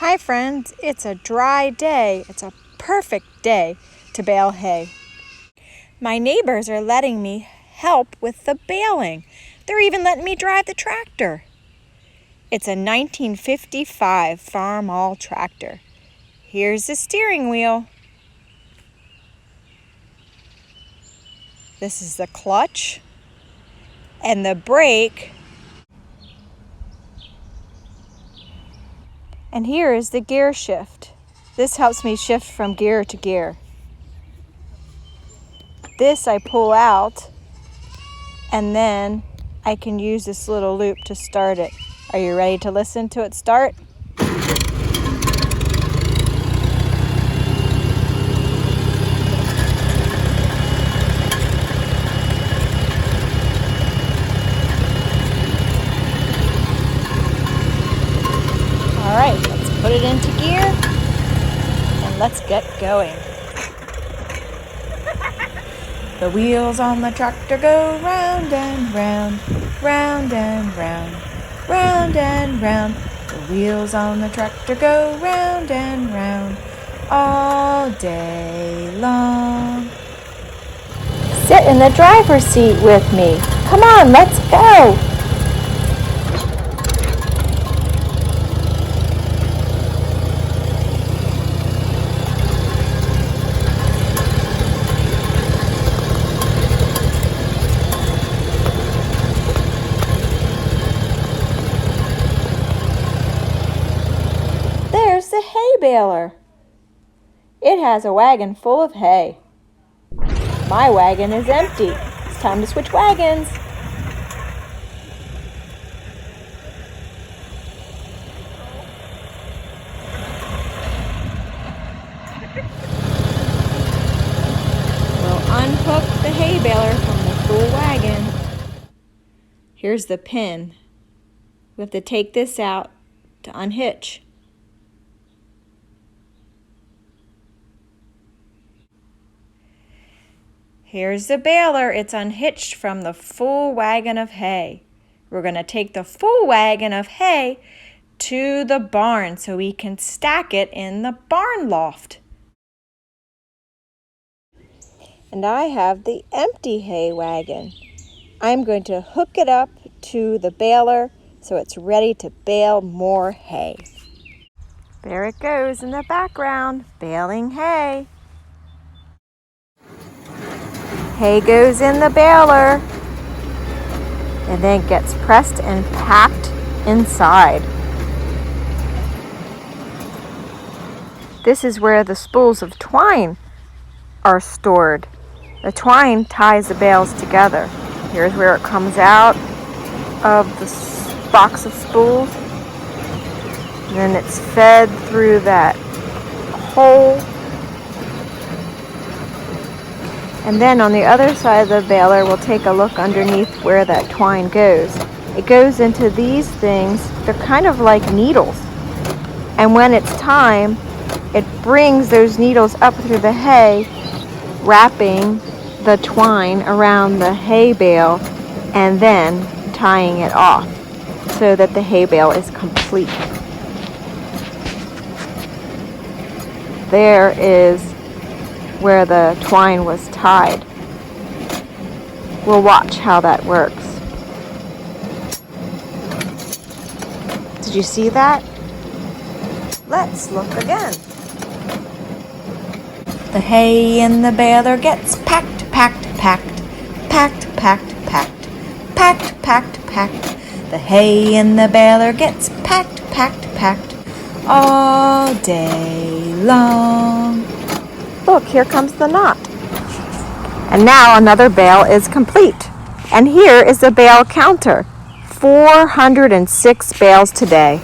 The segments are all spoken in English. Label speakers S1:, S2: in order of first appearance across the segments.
S1: Hi friends, it's a dry day. It's a perfect day to bale hay. My neighbors are letting me help with the baling. They're even letting me drive the tractor. It's a 1955 Farmall tractor. Here's the steering wheel. This is the clutch and the brake. And here is the gear shift. This helps me shift from gear to gear. This I pull out, and then I can use this little loop to start it. Are you ready to listen to it start? All right, let's put it into gear and let's get going. The wheels on the tractor go round and round, round and round, round and round. The wheels on the tractor go round and round all day long. Sit in the driver's seat with me. Come on, let's go. There's the hay baler. It has a wagon full of hay. My wagon is empty. It's time to switch wagons. We'll unhook the hay baler from the full wagon. Here's the pin. We have to take this out to unhitch. Here's the baler. It's unhitched from the full wagon of hay. We're going to take the full wagon of hay to the barn so we can stack it in the barn loft. And I have the empty hay wagon. I'm going to hook it up to the baler so it's ready to bale more hay. There it goes in the background, baling hay. Hay goes in the baler and then gets pressed and packed inside. This is where the spools of twine are stored. The twine ties the bales together. Here's where it comes out of the box of spools. And then it's fed through that hole. And then on the other side of the baler, we'll take a look underneath where that twine goes. It goes into these things. They're kind of like needles. And when it's time, it brings those needles up through the hay, wrapping the twine around the hay bale and then tying it off so that the hay bale is complete. There is where the twine was tied. We'll watch how that works. Did you see that? Let's look again. The hay in the baler gets packed, packed, packed, packed, packed, packed, packed, packed, packed. The hay in the baler gets packed, packed, packed all day long. Look, here comes the knot. And now another bale is complete. And here is the bale counter. 406 bales today.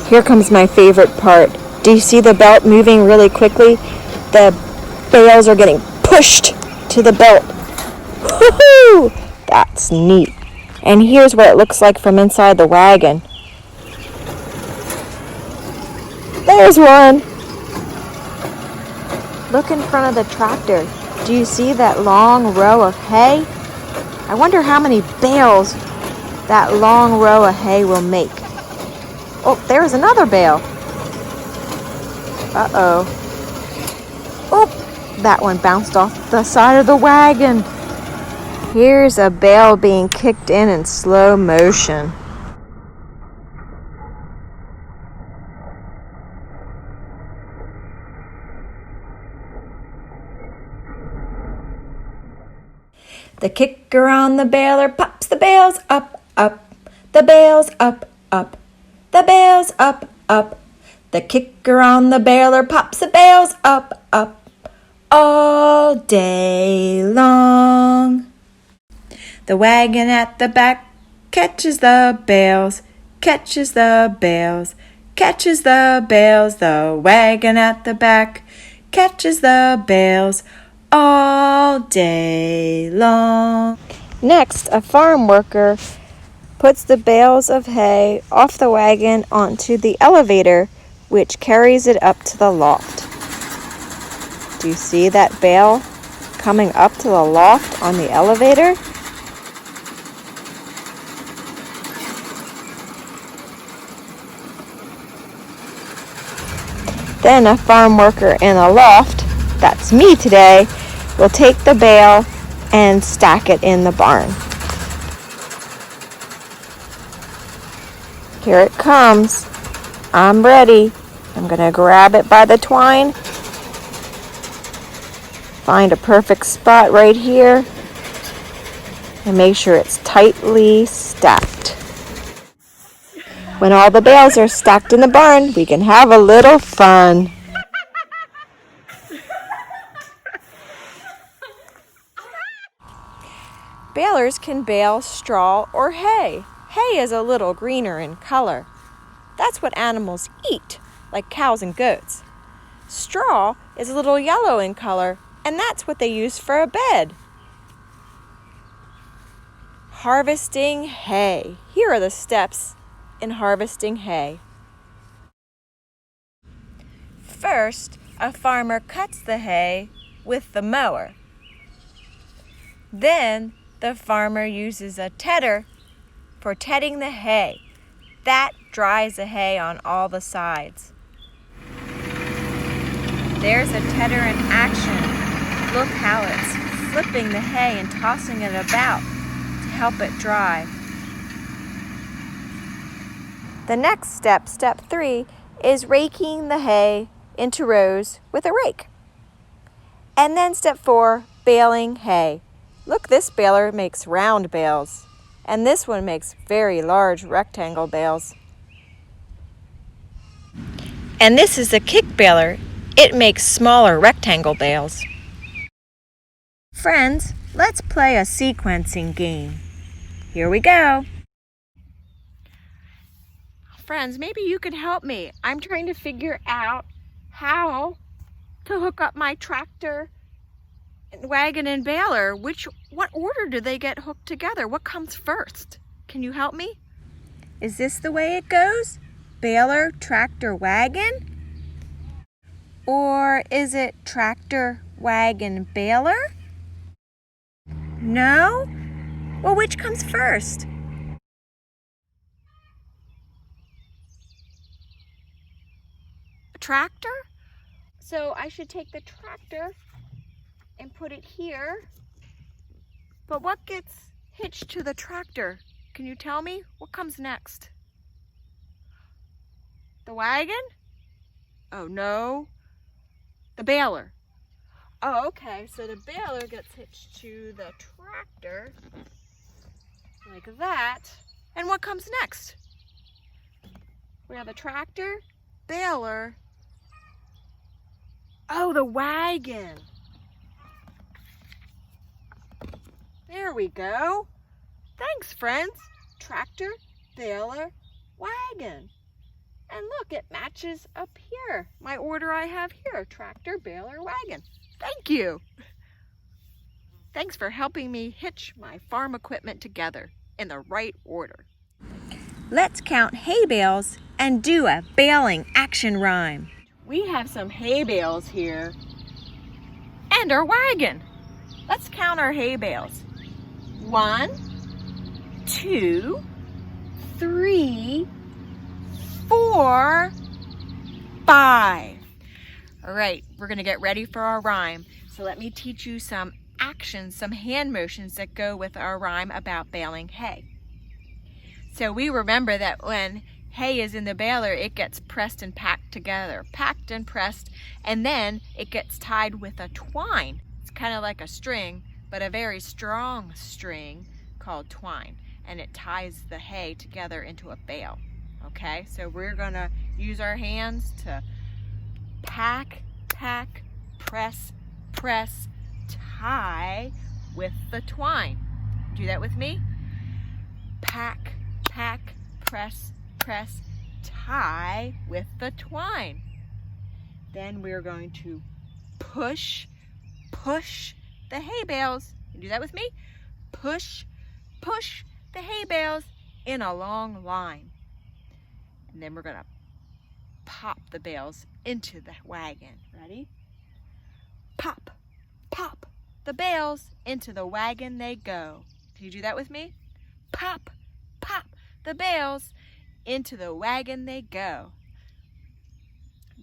S1: Here comes my favorite part. Do you see the belt moving really quickly? The bales are getting pushed to the belt. Woohoo! That's neat. And here's what it looks like from inside the wagon. There's one. Look in front of the tractor. Do you see that long row of hay? I wonder how many bales that long row of hay will make. Oh, there's another bale. Uh-oh. Oop! That one bounced off the side of the wagon. Here's a bale being kicked in slow motion. The kicker on the baler pops the bales up, up. The bales up, up. The bales up, up. The kicker on the baler pops the bales up, up. All day long. The wagon at the back catches the bales, catches the bales, catches the bales. The wagon at the back catches the bales all day long. Next, a farm worker puts the bales of hay off the wagon onto the elevator, which carries it up to the loft. Do you see that bale coming up to the loft on the elevator? Then a farm worker in the loft, that's me today, will take the bale and stack it in the barn. Here it comes. I'm ready. I'm going to grab it by the twine. Find a perfect spot right here. And make sure it's tightly stacked. When all the bales are stacked in the barn, we can have a little fun. Balers can bale straw or hay. Hay is a little greener in color. That's what animals eat, like cows and goats. Straw is a little yellow in color, and that's what they use for a bed. Harvesting hay. Here are the steps in harvesting hay. First, a farmer cuts the hay with the mower. Then, the farmer uses a tedder for tedding the hay. That dries the hay on all the sides. There's a tedder in action. Look how it's flipping the hay and tossing it about to help it dry. The next step, step 3, is raking the hay into rows with a rake. And then step 4, baling hay. Look, this baler makes round bales, and this one makes very large rectangle bales. And this is a kick baler. It makes smaller rectangle bales. Friends, let's play a sequencing game. Here we go. Friends, maybe you can help me. I'm trying to figure out how to hook up my tractor, wagon, and baler. What order do they get hooked together? What comes first? Can you help me? Is this the way it goes? Baler, tractor, wagon? Or is it tractor, wagon, baler? No? Well, which comes first? A tractor? So I should take the tractor and put it here. But what gets hitched to the tractor? Can you tell me? What comes next? The wagon? Oh, no. The baler. Oh, okay. So the baler gets hitched to the tractor like that. And what comes next? We have a tractor, baler. Oh, the wagon. There we go. Thanks, friends. Tractor, baler, wagon. And look, it matches up here. My order I have here, tractor, baler, wagon. Thank you. Thanks for helping me hitch my farm equipment together in the right order. Let's count hay bales and do a baling action rhyme. We have some hay bales here and our wagon. Let's count our hay bales. 1, 2, 3, 4, 5. All right, we're gonna get ready for our rhyme. So let me teach you some actions, some hand motions that go with our rhyme about baling hay. So we remember that when hay is in the baler, it gets pressed and packed together, packed and pressed, and then it gets tied with a twine. It's kind of like a string, but a very strong string called twine, and it ties the hay together into a bale. Okay, so we're gonna use our hands to pack, pack, press, press, tie with the twine. Do that with me. Pack, pack, press, press, tie with the twine. Then we're going to push, push the hay bales. Do that with me. Push, push the hay bales in a long line. And then we're gonna pop the bales into the wagon. Ready? Pop, pop the bales into the wagon they go. Can you do that with me? Pop, pop the bales into the wagon they go.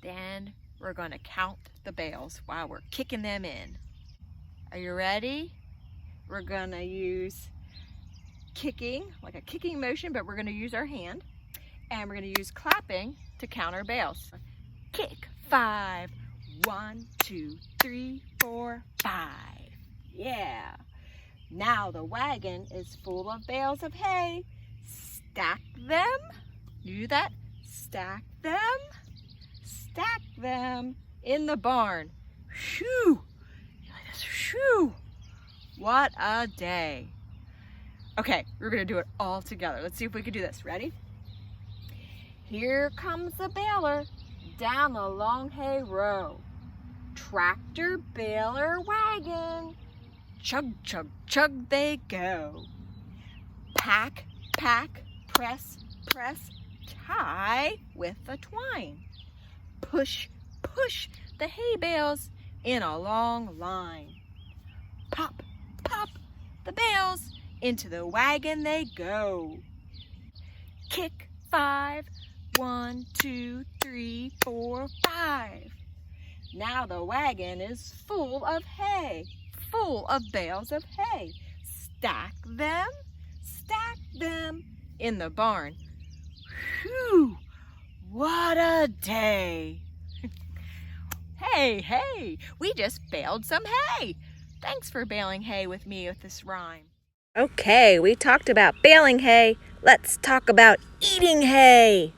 S1: Then we're gonna count the bales while we're kicking them in. Are you ready? We're gonna use kicking, like a kicking motion, but we're gonna use our hand. And we're gonna use clapping to count our bales. Kick, 5, 1, 2, 3, 4, 5. Yeah. Now the wagon is full of bales of hay. Stack them. You do that? Stack them. Stack them in the barn. Shoo! Shoo! What a day. Okay, we're gonna do it all together. Let's see if we can do this. Ready? Here comes the baler down the long hay row. Tractor, baler, wagon. Chug, chug, chug they go. Pack, pack, press, press, tie with the twine. Push, push the hay bales in a long line. Pop, pop the bales into the wagon they go. Kick, 5, 1, 2, 3, 4, 5. Now the wagon is full of hay, full of bales of hay. Stack them in the barn. Whew, what a day. Hey, hey, we just baled some hay. Thanks for baling hay with me with this rhyme. Okay, we talked about baling hay. Let's talk about eating hay.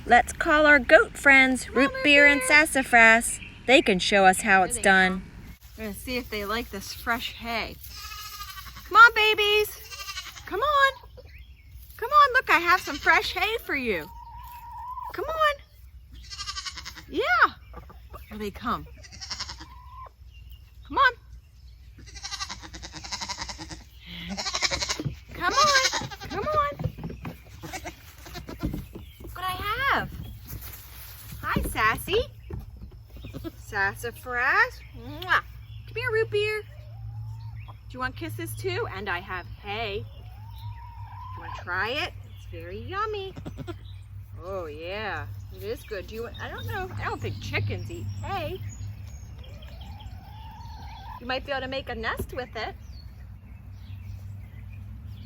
S1: Let's call our goat friends, Rootbeer and Sassafras. They can show us how it's done. We're gonna see if they like this fresh hay. Come on, babies. Come on. Come on, look, I have some fresh hay for you. Come on. Yeah. Here they come. Come on. Come on. Come on. Look what I have. Hi, Sassy. Sassafras. Mwah. Come here, Root Beer. Do you want kisses too? And I have hay. Do you want to try it? It's very yummy. Oh yeah, it is good. Do you want, I don't know. I don't think chickens eat hay. You might be able to make a nest with it.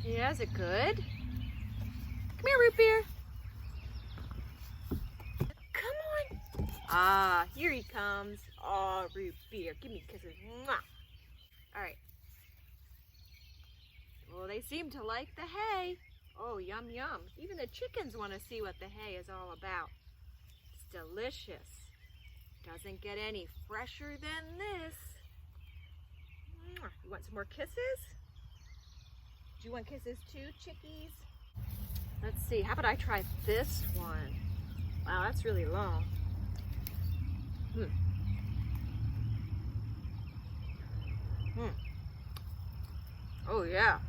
S1: Yeah, is it good? Come here, Root Beer. Come on. Ah, here he comes. Oh, Root Beer. Give me kisses. Mwah. All right. Well, they seem to like the hay. Oh, yum, yum. Even the chickens want to see what the hay is all about. It's delicious. Doesn't get any fresher than this. You want some more kisses? Do you want kisses too, chickies? Let's see. How about I try this one? Wow, that's really long. Oh, yeah.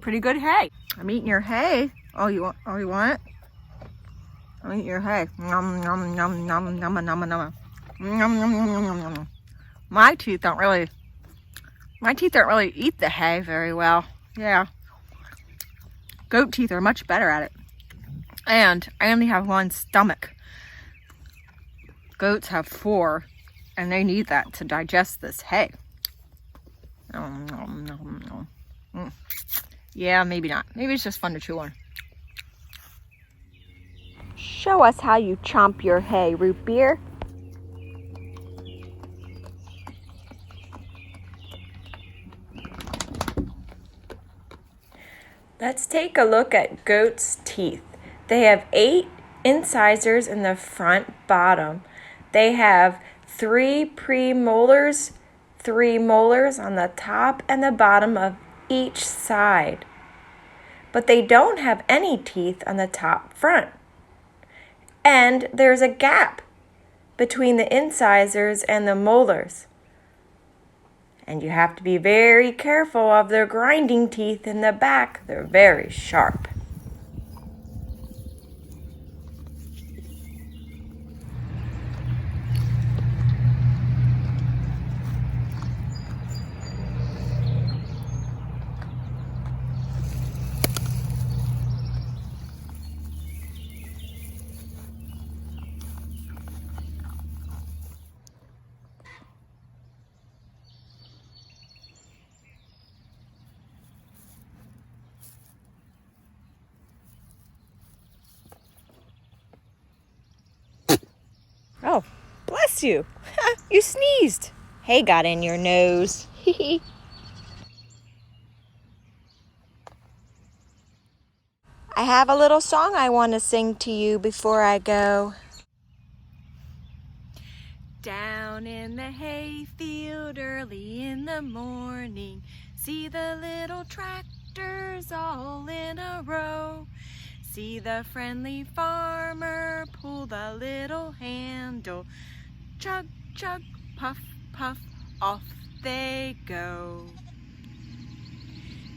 S1: Pretty good hay. I'm eating your hay. Oh, you want? Oh, you want it? I'm eating your hay. Nom nom nom nom nom nom nom nom. Nom nom nom nom nom. My teeth don't really eat the hay very well. Yeah. Goat teeth are much better at it. And I only have one stomach. Goats have 4, and they need that to digest this hay. Yeah, maybe not. Maybe it's just fun to chew on. Show us how you chomp your hay, Root Beer. Let's take a look at goats' teeth. They have 8 incisors in the front bottom. They have 3 premolars, 3 molars on the top and the bottom of each side. But they don't have any teeth on the top front. And there's a gap between the incisors and the molars. And you have to be very careful of their grinding teeth in the back. They're very sharp. Oh, bless you. You sneezed. Hay got in your nose. I have a little song I want to sing to you before I go. Down in the hayfield early in the morning, see the little tractors all in a row. See the friendly farmer pull the little handle. Chug, chug, puff, puff, off they go.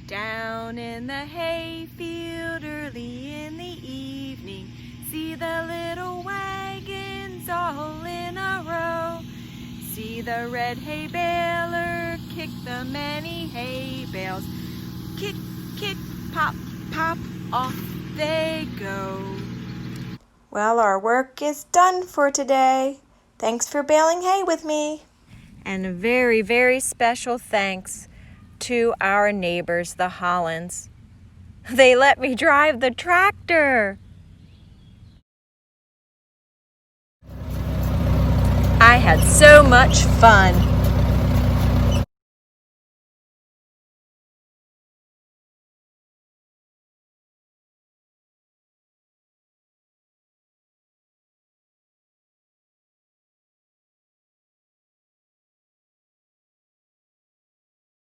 S1: Down in the hayfield early in the evening, see the little wagons all in a row. See the red hay baler kick the many hay bales. Kick, kick, pop, pop, off they go. Well, our work is done for today. Thanks for baling hay with me. And a very, very special thanks to our neighbors, the Hollands. They let me drive the tractor. I had so much fun.